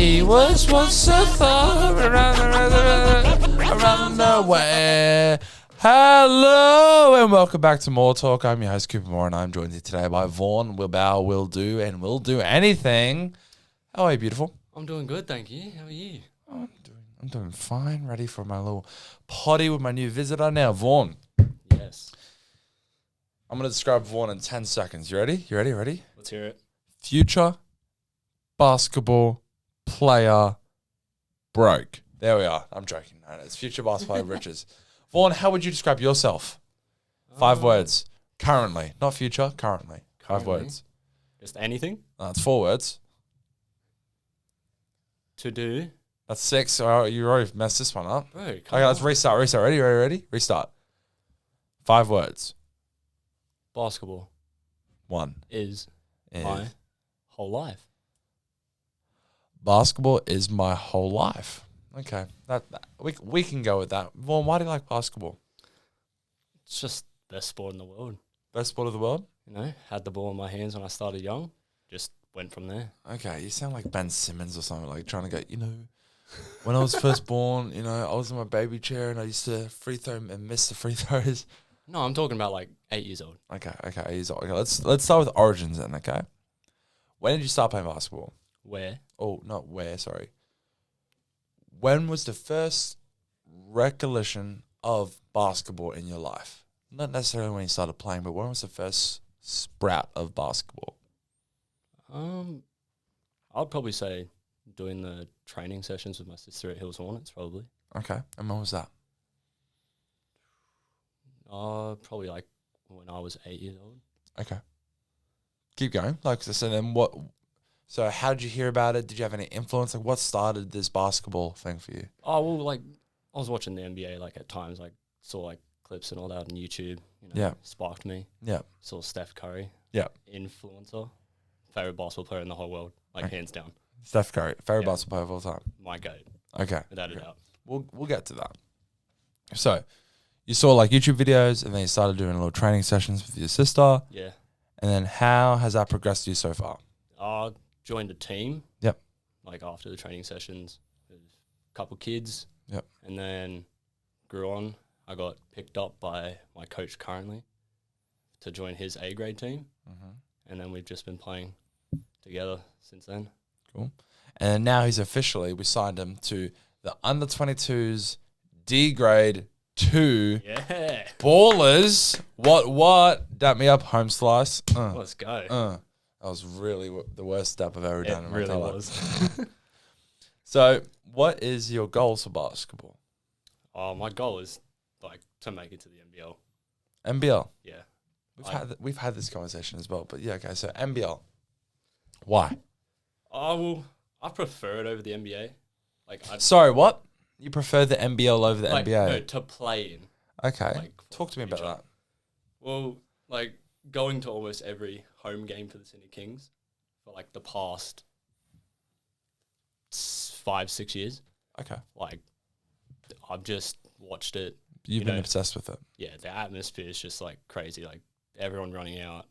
He was once a thought around the way. Hello and welcome back to More Talk. I'm your host Cooper Moore and I'm joined here today by Vaughn Wilbow. Will do and will do anything. How are you, beautiful? I'm doing good, thank you. How are you? I'm doing fine. Ready for my little potty with my new visitor now, Vaughn. Yes. I'm gonna describe Vaughn in 10 seconds. You ready? You ready? Let's hear it. Future basketball player broke. There we are. I'm joking. No, it's future basketball player riches. Vaughn, how would you describe yourself? 5 words. Currently. Not future, currently. 5 words. Just anything? That's 4 words. To do. That's 6. Oh, you already messed this one up. Bro, Okay, let's restart. Ready? Restart. 5 words. Basketball 1. is my whole life. Basketball is my whole life. Okay. We can go with that. Vaughn, why do you like basketball? It's just the best sport in the world. Best sport of the world? You know, had the ball in my hands when I started young. Just went from there. Okay, you sound like Ben Simmons or something, like trying to go, when I was first born, I was in my baby chair and I used to free throw and miss the free throws. No, I'm talking about like 8 years old. Okay, 8 years old. Okay, let's start with origins then, okay? When did you start playing basketball? Where? Oh, not where, sorry. When was the first recollection of basketball in your life? Not necessarily when you started playing, but when was the first sprout of basketball? I'd probably say doing the training sessions with my sister at Hills Hornets, probably. Okay, and when was that? Probably like when I was 8 years old. Okay. Keep going. So then what? So how did you hear about it? Did you have any influence? Like, what started this basketball thing for you? Oh, well, like, I was watching the NBA, like, at times, like, saw, like, clips and all that on YouTube. Sparked me. Yeah. Saw Steph Curry. Yeah. Influencer. Favorite basketball player in the whole world. Like, hands down. Steph Curry. Favorite basketball player of all time. My goat. Okay. Without a doubt. We'll get to that. So, you saw, like, YouTube videos, and then you started doing little training sessions with your sister. Yeah. And then how has that progressed you so far? Joined a team. Yep. Like after the training sessions, with a couple kids. Yep. And then grew on. I got picked up by my coach currently to join his A grade team. Mm-hmm. And then we've just been playing together since then. Cool. And now we signed him to the under 22s D grade 2. Yeah. Ballers. What? Dap me up, home slice. Let's go. That was really the worst step I've ever done in my really entire was. life. So, what is your goals for basketball? My goal is like to make it to the NBL. NBL. Yeah. We've had this conversation as well, but yeah, okay. So NBL. Why? Well, I prefer it over the NBA. Sorry, what? You prefer the NBL over the NBA? No, to play in. Okay. Talk to me about that. Well, like going to almost every home game for the Sydney Kings for like the past 5-6 years. Okay. Like I've just watched it. You've been obsessed with it. Yeah, the atmosphere is just like crazy. Like everyone running out.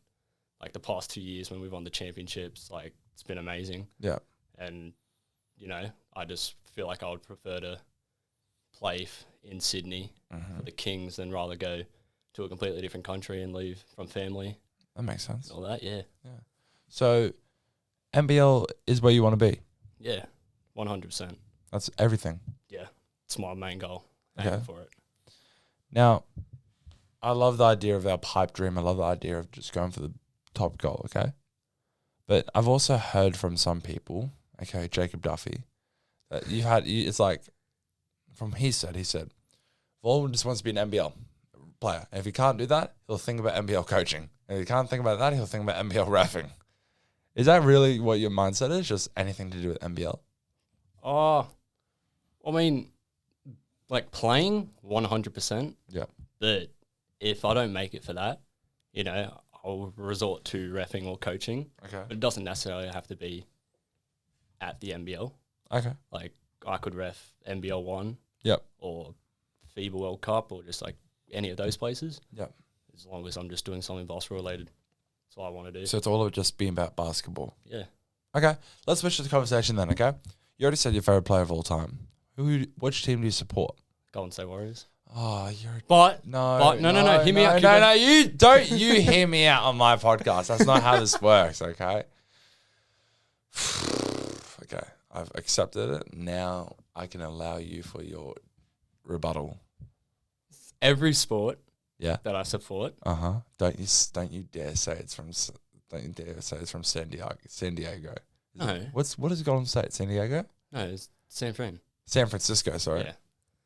Like the past 2 years when we've won the championships, like it's been amazing. Yeah. And I just feel like I would prefer to play in Sydney for the Kings than rather go to a completely different country and leave from family. That makes sense. All that, yeah. So, NBL is where you want to be? Yeah, 100%. That's everything? Yeah, it's my main goal. Okay. Aiming for it. Now, I love the idea of our pipe dream. I love the idea of just going for the top goal, okay? But I've also heard from some people, okay, Jacob Duffy, that it's like, he said, Vaughn just wants to be an NBL player. And if he can't do that, he'll think about NBL coaching. And if he can't think about that, he'll think about NBL reffing. Is that really what your mindset is? Just anything to do with NBL? I mean, like playing 100%. Yeah. But if I don't make it for that, I'll resort to reffing or coaching. Okay. But it doesn't necessarily have to be at the NBL. Okay. Like I could ref NBL 1. Yep. Or FIBA World Cup or just like any of those places. Yep. As long as I'm just doing something basketball related. That's all I want to do. So it's all of just being about basketball. Yeah. Okay. Let's switch to the conversation then, okay? You already said your favorite player of all time. Which team do you support? Golden State Warriors. Oh, you're No. Hear me out. No, you don't. You hear me out on my podcast. That's not how this works. Okay. Okay, I've accepted it. Now I can allow you for your rebuttal. Every sport. Yeah. That I support. Don't you dare say it's from. Don't you dare say it's from San Diego. San Diego. No. What is Golden State? San Diego? No, it's San Fran. San Francisco. Sorry. Yeah.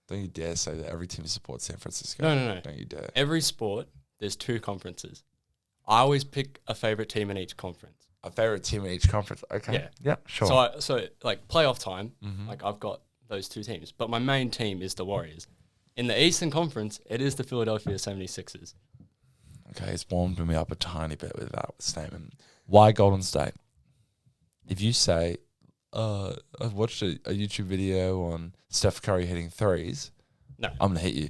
Don't you dare say that every team supports San Francisco. No. Don't you dare. Every sport, there's 2 conferences. I always pick a favorite team in each conference. A favorite team in each conference. Okay. Yeah. Yeah, sure. So like playoff time, like I've got those 2 teams. But my main team is the Warriors. In the Eastern Conference, it is the Philadelphia 76ers. Okay, it's warmed me up a tiny bit with that statement. Why Golden State? If you say, I've watched a YouTube video on Steph Curry hitting threes, No. I'm going to hit you.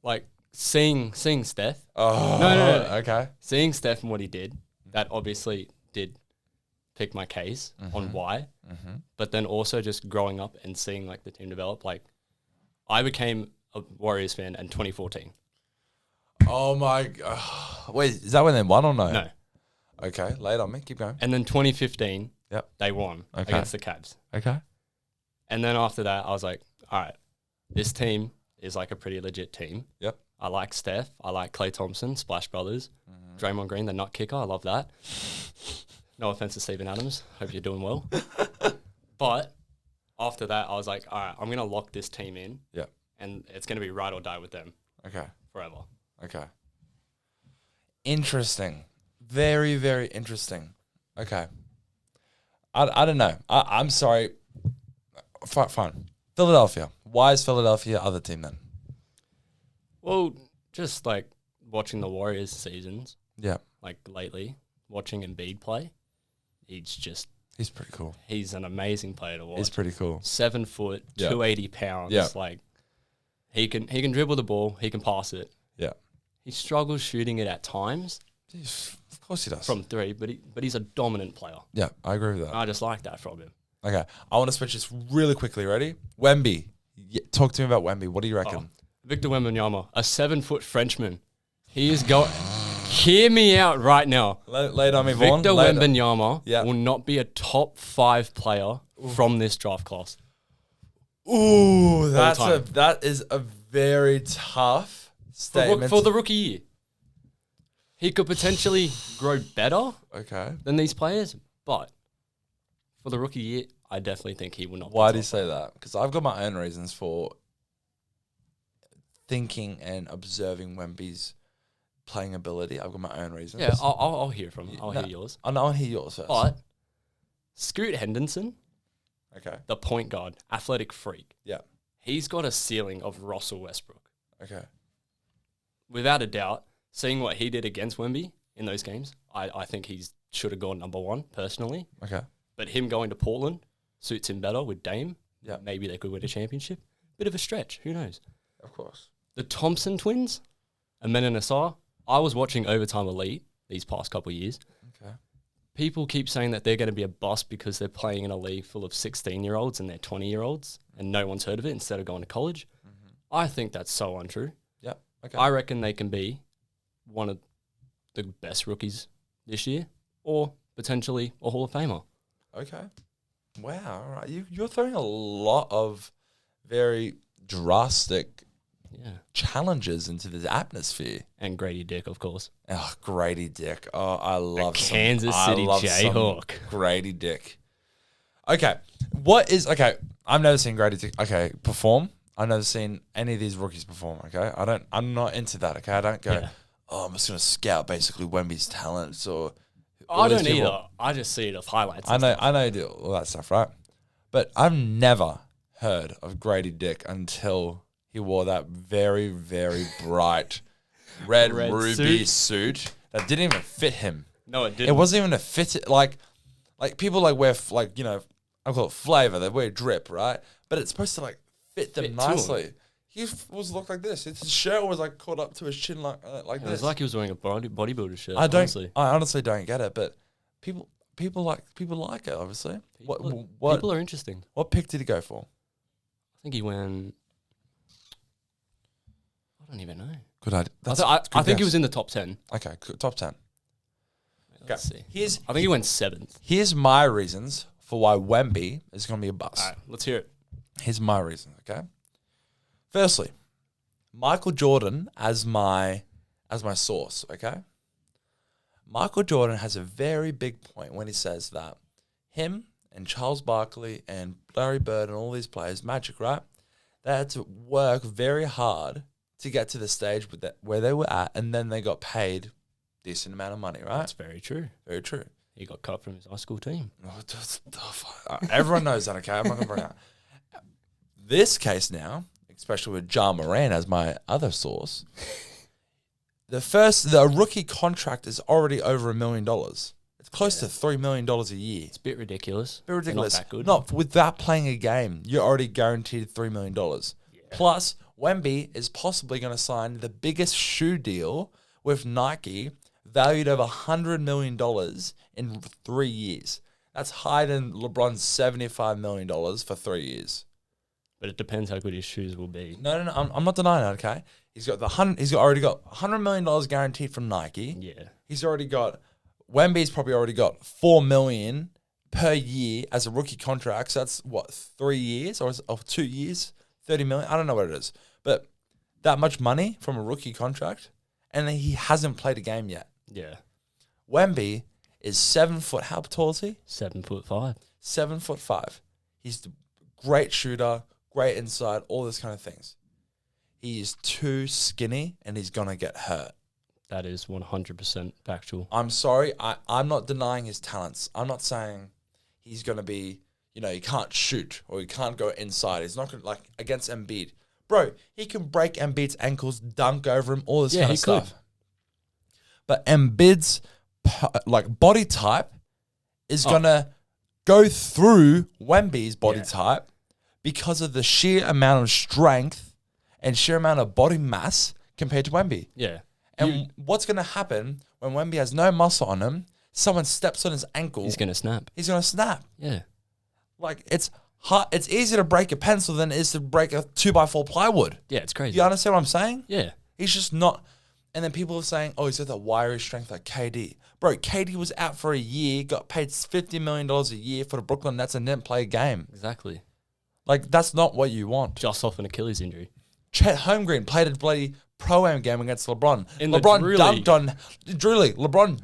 Like seeing Steph. Oh, No. Okay. Seeing Steph and what he did, that obviously did pick my case on why. But then also just growing up and seeing like the team develop. Like I became a Warriors fan in 2014. Oh my God. Wait, is that when they won or no? No. Okay, lay it on me. Keep going. And then 2015, Yep. they won against the Cavs. Okay. And then after that, I was like, all right, this team is like a pretty legit team. Yep. I like Steph. I like Klay Thompson, Splash Brothers. Draymond Green, the nut kicker. I love that. No offense to Steven Adams. Hope you're doing well. But after that, I was like, all right, I'm going to lock this team in. Yep. And it's going to be ride or die with them. Okay. Forever. Okay. Interesting. Very, very interesting. Okay. I don't know. I'm sorry. Fine. Philadelphia. Why is Philadelphia other team then? Well, just like watching the Warriors seasons, Yeah. like lately, watching Embiid play, He's pretty cool. he's an amazing player to watch. He's pretty cool. 7 foot, Yeah. 280 pounds. Yeah. Like he can dribble the ball, he can pass it. Yeah. He struggles shooting it at times Of course he does. from 3, but he's a dominant player. Yeah, I agree with that. I just like that from him. Okay. I want to switch this really quickly. Ready? Wemby. Talk to me about Wemby. What do you reckon? Victor Wembanyama, a 7 foot Frenchman. He is going. Hear me out right now. Lay it on me, Vaughn. Victor Wembanyama Yeah. will not be a top 5 player from this draft class. Ooh, time. that is a very tough statement. For the rookie year. He could potentially grow better Okay. than these players, but for the rookie year, I definitely think he will not. Why do you say that? Because I've got my own reasons for thinking and observing Wemby's playing ability. I've got my own reasons. Yeah, I'll hear from you. I'll hear yours. I'll hear yours first. But Scoot Henderson, Okay. the point guard, athletic freak, Yeah. he's got a ceiling of Russell Westbrook. Okay. Without a doubt, seeing what he did against Wemby in those games, I think he should have gone number 1 personally. Okay. But him going to Portland suits him better with Dame. Yeah. Maybe they could win a championship. Bit of a stretch. Who knows? Of course. The Thompson twins, Amen and Asar. I was watching Overtime Elite these past couple of years. Okay. People keep saying that they're going to be a bust because they're playing in a league full of 16-year-olds and they're 20-year-olds and no one's heard of it instead of going to college. I think that's so untrue. Yeah. Okay. I reckon they can be one of the best rookies this year or potentially a Hall of Famer. Okay. Wow. All right. You're throwing a lot of very drastic challenges into this atmosphere. And Grady Dick, of course. Oh, Grady Dick. Oh, I love Kansas City Jayhawk. Grady Dick. Okay. I've never seen Grady Dick, perform. I've never seen any of these rookies perform, okay? I'm not into that, okay? I don't go, I'm just going to scout basically Wemby's talents or... I don't either. I just see it as highlights. I know you do all that stuff, right? But I've never heard of Grady Dick until he wore that very, very bright red ruby suit that didn't even fit him. No, it didn't. It wasn't even a fit. Like people wear I call it flavor. They wear drip, right? But it's supposed to fit them nicely. He looked like this. His shirt was caught up to his chin like this. It was like he was wearing a bodybuilder shirt. I honestly don't get it. But people people like it. Obviously, People are interesting. What pick did he go for? I think he went. I don't even know. Good idea. I think he was in the top 10. Okay, top 10. Let's see. I think he went 7th. Here's my reasons for why Wemby is going to be a bust. All right, let's hear it. Here's my reasons. Okay. Firstly, Michael Jordan as my source. Okay. Michael Jordan has a very big point when he says that him and Charles Barkley and Larry Bird and all these players, Magic, right? They had to work very hard to get to the stage where they were at, and then they got paid decent amount of money, right? That's very true. Very true. He got cut from his high school team. Everyone knows that, okay? I'm not going to bring it up. This case now, especially with Ja Morant as my other source, the rookie contract is already over $1 million. It's close to $3 million a year. It's a bit ridiculous. Bit ridiculous. Not that good. Not without playing a game, you're already guaranteed $3 million. Yeah. Plus, Wemby is possibly going to sign the biggest shoe deal with Nike, valued over $100 million in 3 years. That's higher than LeBron's $75 million for 3 years. But it depends how good his shoes will be. No, I'm not denying that. Okay, already got $100 million guaranteed from Nike. Yeah, Wemby's probably already got $4 million per year as a rookie contract. So that's what, 3 years or 2 years, $30 million. I don't know what it is, but that much money from a rookie contract, and then he hasn't played a game yet. Yeah, Wemby is 7 foot. How tall is he? 7'5". 7'5". He's a great shooter. Great inside, all this kind of things. He is too skinny and he's going to get hurt. That is 100% factual. I'm sorry. I'm not denying his talents. I'm not saying he's going to be, he can't shoot or he can't go inside. He's not going to, like, against Embiid. Bro, he can break Embiid's ankles, dunk over him, all this kind of stuff. But Embiid's, body type is going to go through Wemby's body type, because of the sheer amount of strength and sheer amount of body mass compared to Wemby. Yeah. And what's going to happen when Wemby has no muscle on him, someone steps on his ankle. He's going to snap. Yeah. Like, it's hard. It's easier to break a pencil than it is to break a 2x4 plywood. Yeah, it's crazy. You understand what I'm saying? Yeah. He's just not. And then people are saying, oh, he's got that wiry strength like KD. Bro, KD was out for a year, got paid $50 million a year for the Brooklyn Nets and didn't play a game. Exactly. Like, that's not what you want. Just off an Achilles injury. Chet Holmgren played a bloody pro-am game against LeBron. LeBron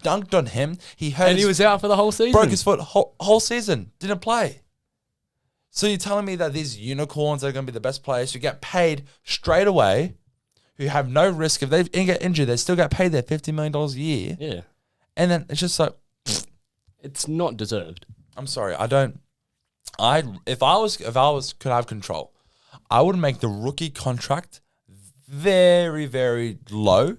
dunked on him. He was out for the whole season. Broke his foot whole season. Didn't play. So you're telling me that these unicorns are going to be the best players who get paid straight away, who have no risk if they get injured, they still get paid their $50 million a year. Yeah. And then it's just like, it's not deserved. I'm sorry, if I was could have control, I would make the rookie contract very, very low,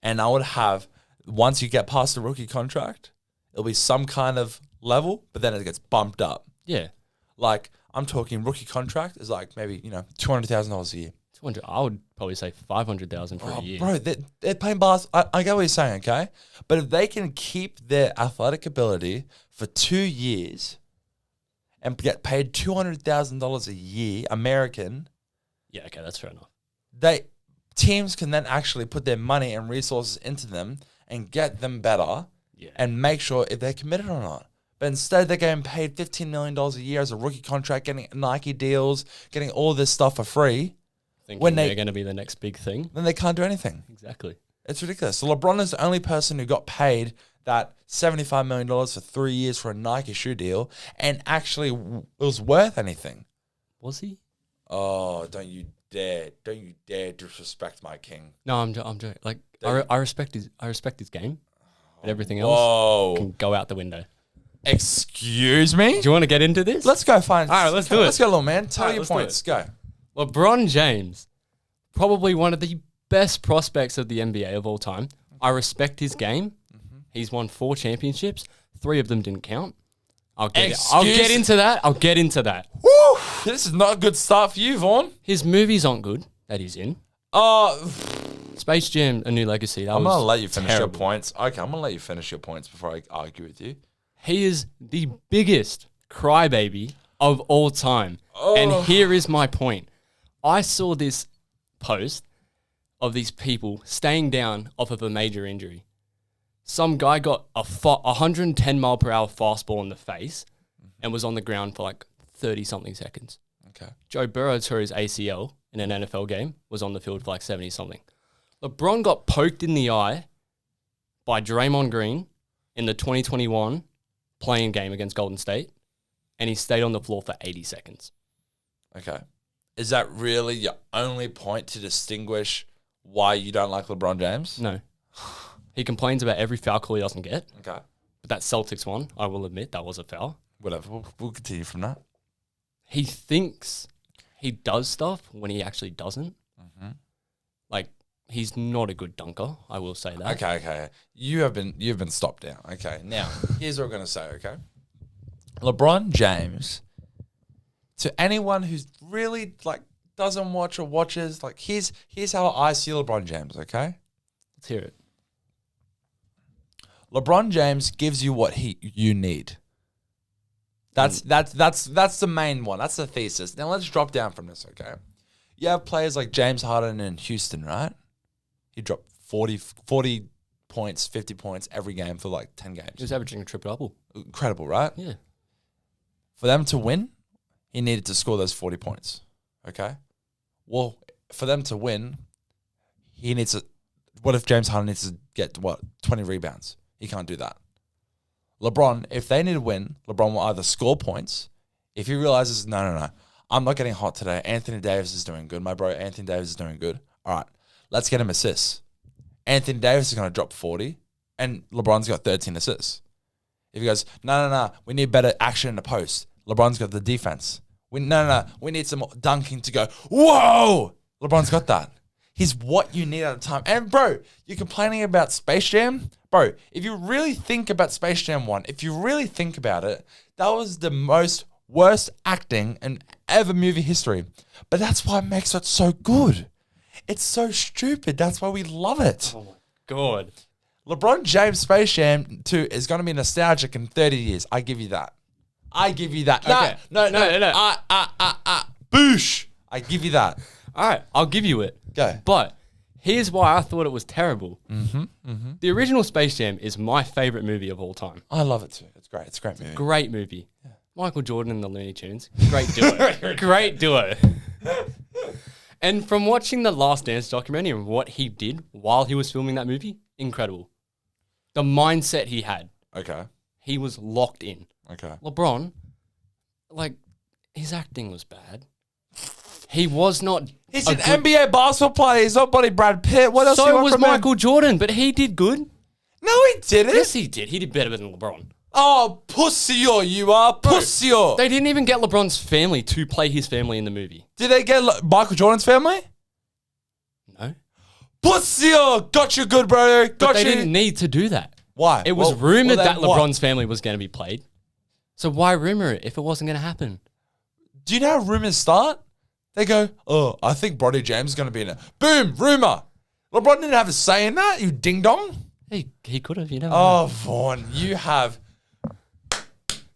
and I would have, once you get past the rookie contract, it'll be some kind of level, but then it gets bumped up. Yeah. Like, I'm talking rookie contract is like maybe, $200,000 a year. 200. I would probably say 500,000 for a year. Bro, they're playing basketball. I get what you're saying, okay? But if they can keep their athletic ability for 2 years and get paid $200,000 a year, American. Yeah, okay, that's fair enough. Teams can then actually put their money and resources into them and get them better and make sure if they're committed or not. But instead, they're getting paid $15 million a year as a rookie contract, getting Nike deals, getting all this stuff for free. Thinking they're going to be the next big thing. Then they can't do anything. Exactly. It's ridiculous. So LeBron is the only person who got paid that $75 million for 3 years for a Nike shoe deal and actually was worth anything. Was he? Oh, don't you dare disrespect my king. No, I'm joking. Like, I respect his game, but everything else can go out the window. Excuse me? Do you want to get into this? Let's go find. All right, let's do it. Let's go, little man. Tell your points. Go. LeBron James, probably one of the best prospects of the NBA of all time. I respect his game. Mm-hmm. He's won 4 championships. 3 of them didn't count. I'll get into that. Woo! This is not a good start for you, Vaughn. His movies aren't good that he's in. Space Jam: A New Legacy. I'm going to let you finish your points. Okay, I'm going to let you finish your points before I argue with you. He is the biggest crybaby of all time. Oh. And here is my point. I saw this post of these people staying down off of a major injury. Some guy got a 110 mile per hour fastball in the face and was on the ground for like 30-something seconds. Okay. Joe Burrow tore his ACL in an NFL game, was on the field for like 70-something. LeBron got poked in the eye by Draymond Green in the 2021 playing game against Golden State, and he stayed on the floor for 80 seconds. Okay. Is that really your only point to distinguish why you don't like LeBron James? No. He complains about every foul call he doesn't get. Okay. But that Celtics one, I will admit, that was a foul. Whatever. We'll continue from that. He thinks he does stuff when he actually doesn't. Mm-hmm. Like, he's not a good dunker, I will say that. Okay. You've been stopped down. Okay. Now, here's what we're gonna say, okay? LeBron James, to anyone who's really like doesn't watch or watches, like here's how I see LeBron James, okay? Let's hear it. LeBron James gives you what you need. That's the main one. That's the thesis. Now let's drop down from this, okay? You have players like James Harden in Houston, right? He dropped 40 points, 50 points every game for like 10 games. He was averaging a triple-double. Incredible, right? Yeah. For them to win, he needed to score those 40 points, okay? Well, for them to win, he needs to... What if James Harden needs to get, 20 rebounds? He can't do that. LeBron, if they need to win, LeBron will either score points. If he realizes, no, I'm not getting hot today. Anthony Davis is doing good. My bro Anthony Davis is doing good. All right, let's get him assists. Anthony Davis is going to drop 40, and LeBron's got 13 assists. If he goes, no, we need better action in the post. LeBron's got the defense. We need some dunking to go, whoa! LeBron's got that. He's what you need at the time. And bro, you're complaining about Space Jam? Bro, if you really think about Space Jam 1, if you really think about it, that was the worst acting in ever movie history. But that's why it makes it so good. It's so stupid. That's why we love it. Oh my God. LeBron James Space Jam 2 is going to be nostalgic in 30 years. I give you that. Okay. No. Boosh. I give you that. All right, I'll give you it. Go. But here's why I thought it was terrible. The original Space Jam is my favorite movie of all time. I love it too. It's great. It's a great movie. Great movie. Yeah. Michael Jordan and the Looney Tunes. Great duo. Great duo. And from watching the Last Dance documentary and what he did while he was filming that movie, incredible. The mindset he had. Okay. He was locked in. Okay. LeBron, like, his acting was bad. He was not. He's an NBA basketball player. He's not bloody Brad Pitt. What else? So was Michael Jordan, but he did good. No, he didn't. Yes, he did. He did better than LeBron. Oh, pussy-o, you are. Pussy-o. They didn't even get LeBron's family to play his family in the movie. Did they get Michael Jordan's family? No. Pussy-o. Got you good, bro. But they didn't need to do that. Why? It was rumored that what? LeBron's family was going to be played. So why rumor it if it wasn't going to happen? Do you know how rumors start? They go, oh, I think Brodie James is going to be in it. Boom, rumor. LeBron didn't have a say in that, you ding-dong. He could have, you know. Oh, Vaughn, you have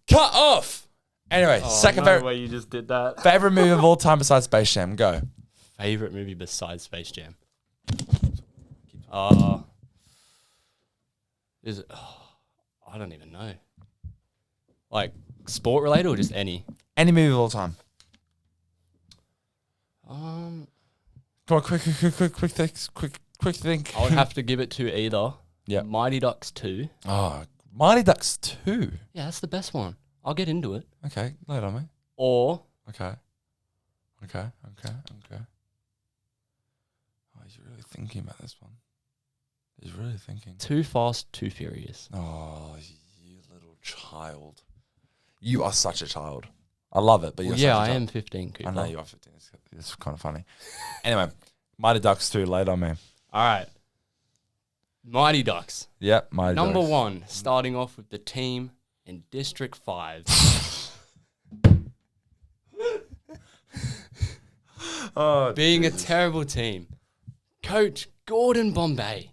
cut off. Anyway, second favorite. way you just did that. Favorite movie of all time besides Space Jam. Go. Favorite movie besides Space Jam? Is it? I don't even know. Like sport related or just any? Any movie of all time. Um, Come on, quick think. I would have to give it to either. Yeah. Mighty Ducks 2. Oh, Mighty Ducks 2. Yeah, that's the best one. I'll get into it. Okay, lay it on me. Or Okay. Oh, he's really thinking about this one. He's really thinking. Too Fast, Too Furious. Oh, you little child. You are such a child. I love it, but you're Well, yeah, such a I child. am 15, Cooper. I know you are 15. It's kind of funny. Anyway, Mighty Ducks 2, lay it on me. All right. Mighty Ducks. Yep, Mighty Number Ducks. 1, starting off with the team in District 5. Oh, Being a terrible team. Coach Gordon Bombay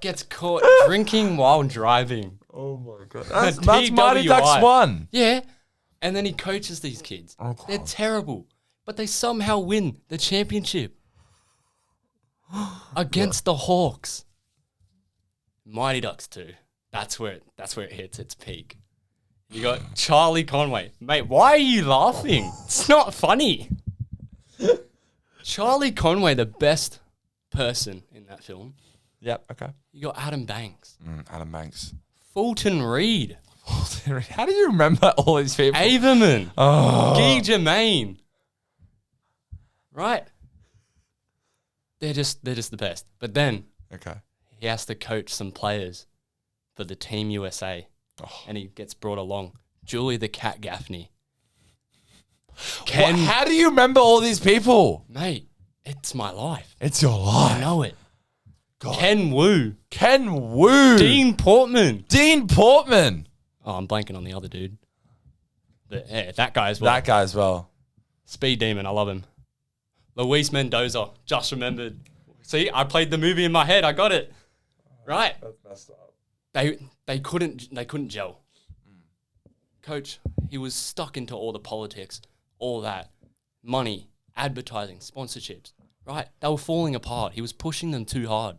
gets caught drinking while driving. Oh my god. That's Mighty Ducks TWI. 1. Yeah. And then he coaches these kids. Okay. They're terrible. But they somehow win the championship against the Hawks. Mighty Ducks 2. That's where it hits its peak. You got Charlie Conway. Mate, why are you laughing? It's not funny. Charlie Conway, the best person in that film. Yep, okay. You got Adam Banks. Adam Banks. Fulton Reed. How do you remember all these people? Averman. Oh. Guy Germain. Right? They're just the best. But then Okay. he has to coach some players for the Team USA. Oh. And he gets brought along. Julie the Cat Gaffney. How do you remember all these people? Mate, it's my life. It's your life. I know it. God. Ken Wu. Ken Wu. Dean Portman. Dean Portman. Oh, I'm blanking on the other dude. But yeah, that guy as well. That guy as well. Speed Demon, I love him. Luis Mendoza, just remembered. See, I played the movie in my head. I got it. Right. That's messed up. They couldn't gel. Coach, he was stuck into all the politics, all that. Money, advertising, sponsorships. Right? They were falling apart. He was pushing them too hard.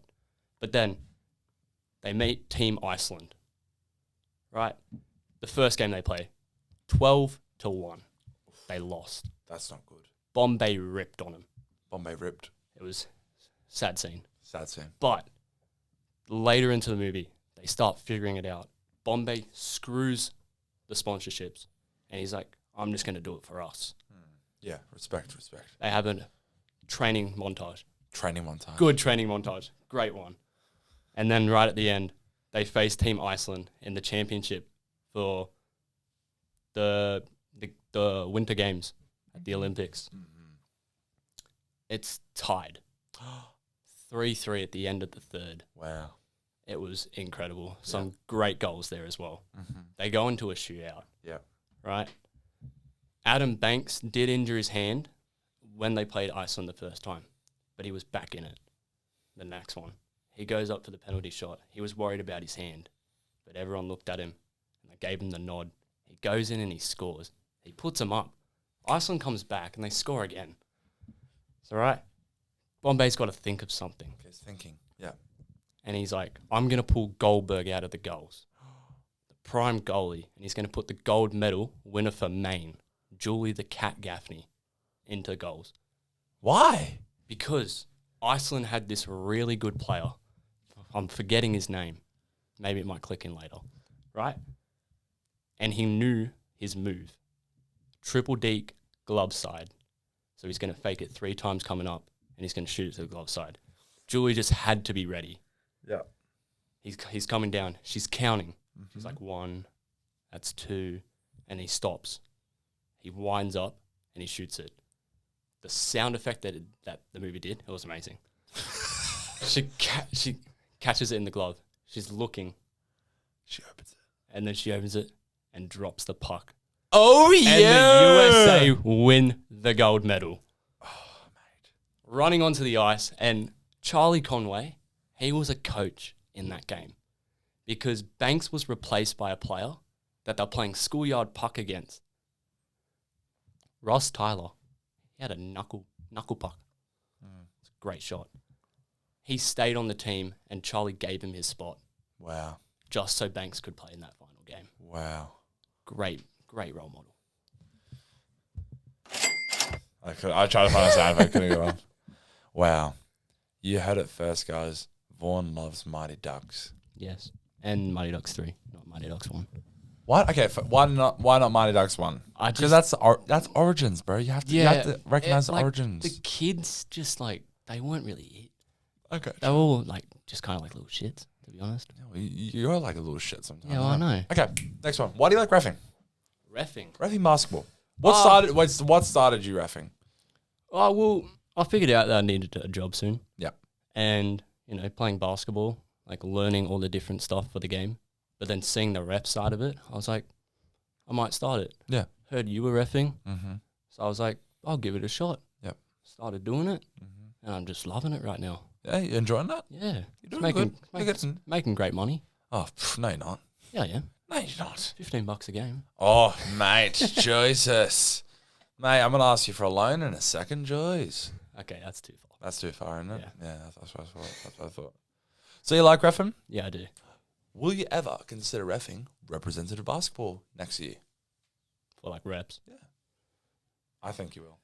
But then they meet Team Iceland. Right? The first game they play, 12-1. They lost. That's not good. Bombay ripped on them. Bombay ripped. It was a sad scene. Sad scene. But later into the movie, they start figuring it out. Bombay screws the sponsorships. And he's like, I'm just going to do it for us. Yeah, respect. They have a training montage. Training one time. Good training montage. Great one. And then right at the end, they face Team Iceland in the championship for the Winter Games at the Olympics. It's tied. 3-3 at the end of the third. Wow. It was incredible. Some great goals there as well. They go into a shootout. Yeah. Right? Adam Banks did injure his hand when they played Iceland the first time, but he was back in it the next one. He goes up for the penalty shot. He was worried about his hand, but everyone looked at him and they gave him the nod. He goes in and he scores. He puts him up. Iceland comes back and they score again. It's all right. Bombay's got to think of something. He's thinking. Yeah. And he's like, I'm going to pull Goldberg out of the goals. The prime goalie. And he's going to put the gold medal winner for Maine, Julie the Cat Gaffney, into goals. Why? Because Iceland had this really good player. I'm forgetting his name. Maybe it might click in later. Right? And he knew his move. Triple deke, glove side. So he's going to fake it 3 times coming up and he's going to shoot it to the glove side. Julie just had to be ready. Yeah. He's coming down. She's counting. She's like 1, that's 2, and he stops. He winds up and he shoots it. The sound effect that the movie did, it was amazing. She catches it in the glove. She's looking. She opens it. And then she opens it and drops the puck. Oh, yeah. And the USA win the gold medal. Oh, mate. Running onto the ice, and Charlie Conway, he was a coach in that game because Banks was replaced by a player that they're playing schoolyard puck against. Ross Tyler, he had a knuckle puck. It's a great shot. He stayed on the team and Charlie gave him his spot. Wow. Just so Banks could play in that final game. Wow. Great role model. I tried to find a sound effect, couldn't go on. Wow. You heard it first, guys. Vaughn loves Mighty Ducks. Yes. And Mighty Ducks 3, not Mighty Ducks 1. What? Okay, why not Mighty Ducks 1? Because that's origins, bro. You have to recognize the origins. The kids just they weren't really it. Okay. They were all just kind of like little shits, to be honest. You're like a little shit sometimes. Yeah, well, I know. Okay, next one. Why do you like reffing? Reffing. Reffing basketball. What started you reffing? Oh, well, I figured out that I needed a job soon. Yeah. And, playing basketball, learning all the different stuff for the game, but then seeing the ref side of it, I was like, I might start it. Yeah. Heard you were reffing. Mm-hmm. So I was like, I'll give it a shot. Yep. Started doing it, and I'm just loving it right now. Yeah, you enjoying that? Yeah. You're doing good. Making great money. Oh, no, you're not. Yeah, yeah. No, you're not. $15 a game. Oh, mate, Jesus. Mate, I'm going to ask you for a loan in a second, Joyce. Okay, that's too far. That's too far, isn't it? Yeah. Yeah, that's what I thought. That's what I thought. So you like reffing? Yeah, I do. Will you ever consider reffing representative basketball next year? For like reps. Yeah. I think you will.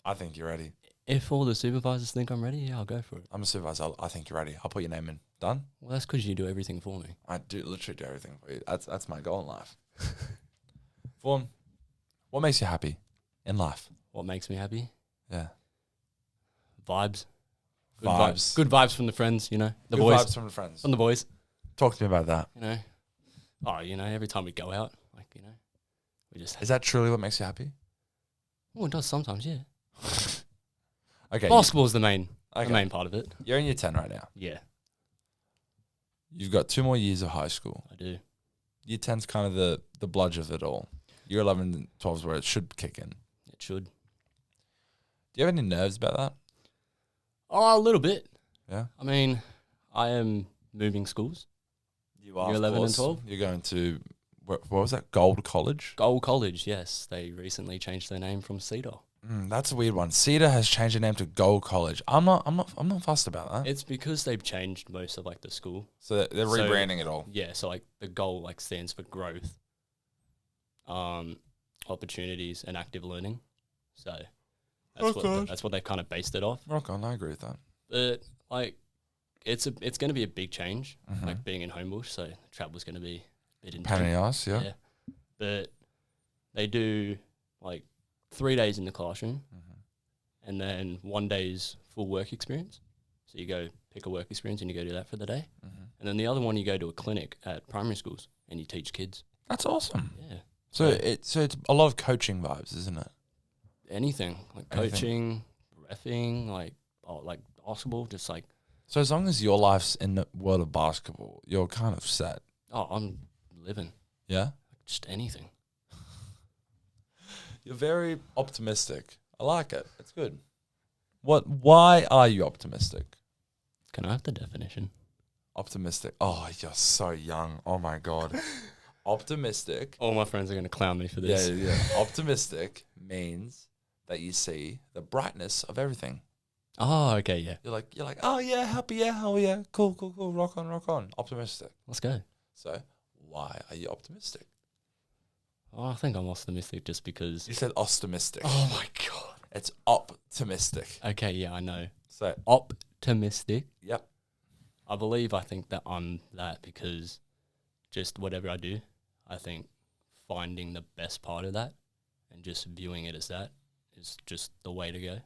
I think you're ready. If all the supervisors think I'm ready, yeah, I'll go for it. I'm a supervisor. I think you're ready. I'll put your name in. Done? Well, that's because you do everything for me. I do literally do everything for you. That's my goal in life. Vaughn, what makes you happy in life? What makes me happy? Yeah. Vibes. Vibes. Good vibes from the friends, you know. The Good boys. vibes from the friends. From the boys. Talk to me about that. You know. Oh, you know, every time we go out, like, you know, we just... Is that truly what makes you happy? Oh, it does sometimes, yeah. Okay. Basketball's the main Okay. part of it. You're in year 10 right now. Yeah, You've got 2 more years of high school. I do. Year 10's kind of the bludge of it all. Year 11 and 12 is where it should kick in. It should. Do you have any nerves about that? Oh, a little bit. Yeah. I mean, I am moving schools. You are. Year 11 and 12? You're going to, what was that? Gold College? Gold College, yes. They recently changed their name from Cedar. That's a weird one. Cedar has changed their name to Gold College. I'm not fussed about that. It's because they've changed most of like the school. So they're rebranding it all. Yeah, so like the goal like stands for growth, opportunities, and active learning. So that's what they've kind of based it off. Rock on, I agree with that. But like, it's going to be a big change. Like being in Homebush, so travel's going to be a bit intense. Pain in the ass, yeah. But they do like 3 days in the classroom, and then 1 day's full work experience. So you go pick a work experience and you go do that for the day, and then the other one you go to a clinic at primary schools and you teach kids. That's awesome. Yeah. So it's a lot of coaching vibes, isn't it? Anything like coaching, reffing, like basketball, just like. So as long as your life's in the world of basketball, you're kind of set. Oh, I'm living. Yeah? Just anything. You're very optimistic. I like it. It's good. Why are you optimistic? Can I have the definition? Optimistic. Oh, you're so young. Oh my God. Optimistic. All my friends are going to clown me for this. Yeah. Optimistic means that you see the brightness of everything. Oh, okay, yeah. You're like, oh yeah, happy, yeah, hell yeah, cool, rock on. Optimistic. Let's go. So why are you optimistic? Oh, I think I'm optimistic just because. You said optimistic. Oh my God. It's optimistic. Okay, yeah, I know. So Optimistic. yep. I think that I'm that because just whatever I do, I think finding the best part of that and just viewing it as that is just the way to go.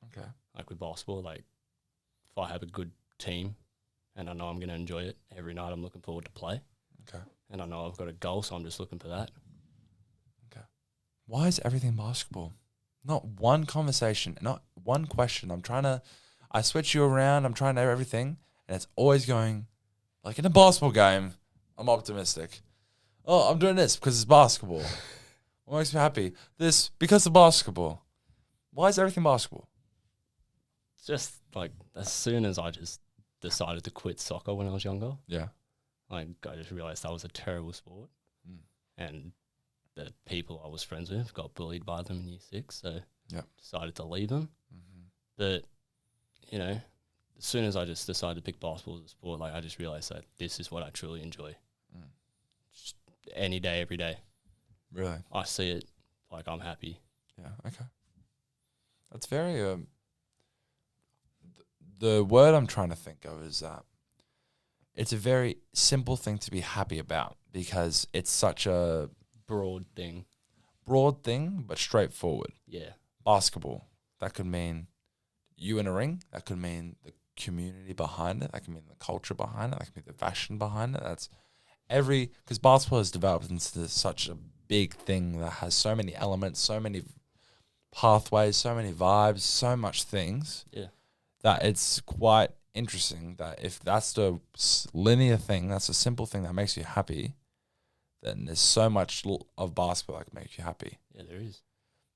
Okay. Like with basketball, like if I have a good team and I know I'm going to enjoy it every night, I'm looking forward to play. Okay. And I know I've got a goal, so I'm just looking for that. Okay. Why is everything basketball? Not one conversation, not one question. I switch you around, I'm trying to know everything, and it's always going, like in a basketball game, I'm optimistic. Oh, I'm doing this because it's basketball. What makes me happy? This because of basketball. Why is everything basketball? It's just like as soon as I just decided to quit soccer when I was younger, Yeah. like I just realized that was a terrible sport. And the people I was friends with got bullied by them in year 6, so decided to leave them. But, you know, as soon as I just decided to pick basketball as a sport, like I just realized that this is what I truly enjoy. Just any day, every day. Really? I see it, like I'm happy. Yeah. Okay. That's very the word I'm trying to think of is that it's a very simple thing to be happy about because it's such a Broad thing. But straightforward. Yeah. Basketball, that could mean you in a ring. That could mean the community behind it. That could mean the culture behind it. That could mean the fashion behind it. That's because basketball has developed into such a big thing that has so many elements, so many pathways, so many vibes, so much things. Yeah. That it's quite interesting that if that's the linear thing, that's a simple thing that makes you happy, then there's so much of basketball that can make you happy. Yeah, there is.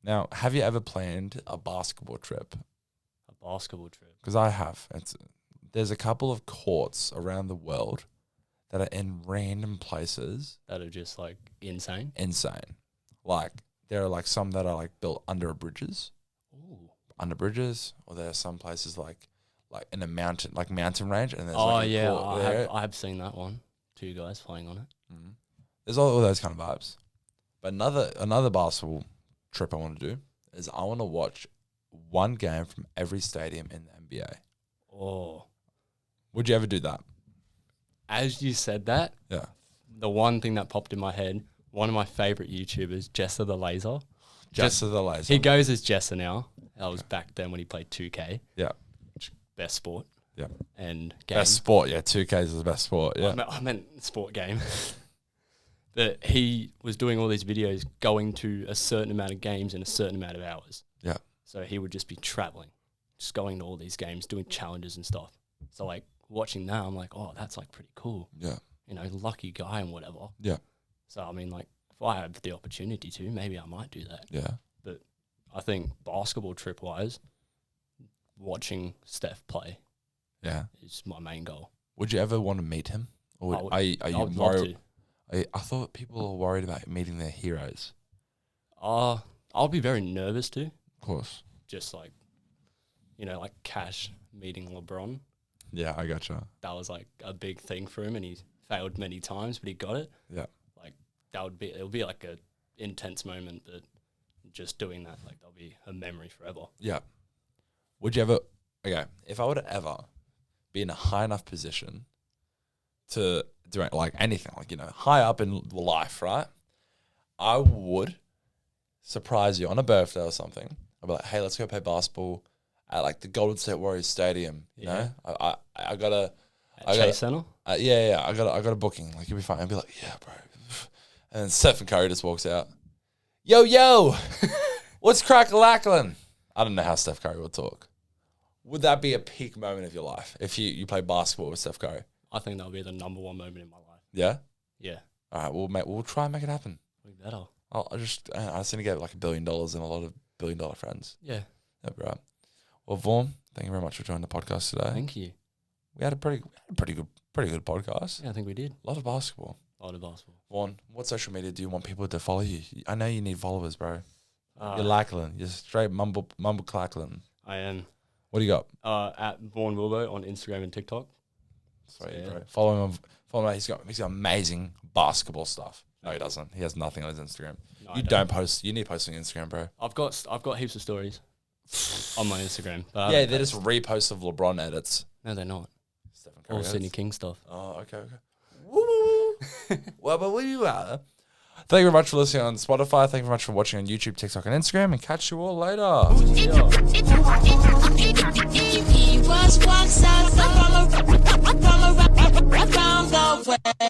Now, have you ever planned a basketball trip? A basketball trip? Because I have. There's a couple of courts around the world that are in random places. That are just like insane. Insane. Like there are like some that are like built under bridges. Ooh. Under bridges, or there are some places like in a mountain, like mountain range, and there's Oh like a yeah, court there. I have seen that one. 2 guys playing on it. Mm-hmm. There's all those kind of vibes. But another basketball trip I want to do is I want to watch one game from every stadium in the NBA. Oh, Would you ever do that? as you said that, Yeah. the one thing that popped in my head, one of my favorite YouTubers, Jester the Laser. Just the laser. He goes as Jester now. That was back then when he played 2K. Yeah. Best sport. Yeah. And game. Best sport. Yeah. 2K is the best sport. Yeah. I meant sport game. But he was doing all these videos going to a certain amount of games in a certain amount of hours. Yeah. So he would just be traveling, just going to all these games, doing challenges and stuff. So like watching that, I'm like, oh, that's like pretty cool. Yeah. You know, lucky guy and whatever. Yeah. So I mean, like if I have the opportunity to, maybe I might do that. Yeah. But I think basketball trip wise, watching Steph play Yeah. is my main goal. Would you ever want to meet him? Or are you I would love worried? to. I thought people are worried about meeting their heroes. I'll be very nervous too. Of course. Just like, you know, like Cash meeting LeBron. Yeah, I gotcha. That was like a big thing for him, and he failed many times, but he got it. Yeah. Like it'll be like a intense moment, but just doing that, like that'll be a memory forever. Yeah. Would you ever? Okay, if I were to ever be in a high enough position to do like anything, like high up in life, right? I would surprise you on a birthday or something. I'd be like, hey, let's go play basketball at like the Golden State Warriors Stadium. You know, I got Chase Center. Yeah. I got a booking. Like you'll be fine. I'd be like, yeah, bro. And then Stephen Curry just walks out. Yo, what's crack-a-lackling? I don't know how Steph Curry would talk. Would that be a peak moment of your life if you play basketball with Steph Curry? I think that'll be the number one moment in my life. Yeah. Yeah. All right, we'll try and make it happen. We better. I just need to get like $1 billion and a lot of $1 billion friends. Yeah. That'd be right. Well, Vaughn, thank you very much for joining the podcast today. Thank you. We had a pretty good podcast. Yeah, I think we did. A lot of basketball. A lot of basketball. Vaughn, what social media do you want people to follow you? I know you need followers, bro. You're lackling. You're straight mumble clackling. I am. What do you got? At Vaughn Wilbow on Instagram and TikTok. Sweet, Yeah. bro. Follow him. Follow him. He's got amazing basketball stuff. No, he doesn't. He has nothing on his Instagram. No, I You don't post. You need to post on Instagram, bro. I've got heaps of stories on my Instagram. But Yeah, they're just reposts of LeBron edits. No, they're not. Stephen Curry All edits. Sydney King stuff. Oh, okay. Woo. Well, but where you are. Thank you very much for listening on Spotify. Thank you very much for watching on YouTube, TikTok, and Instagram. And catch you all later. He was once outside from around the way.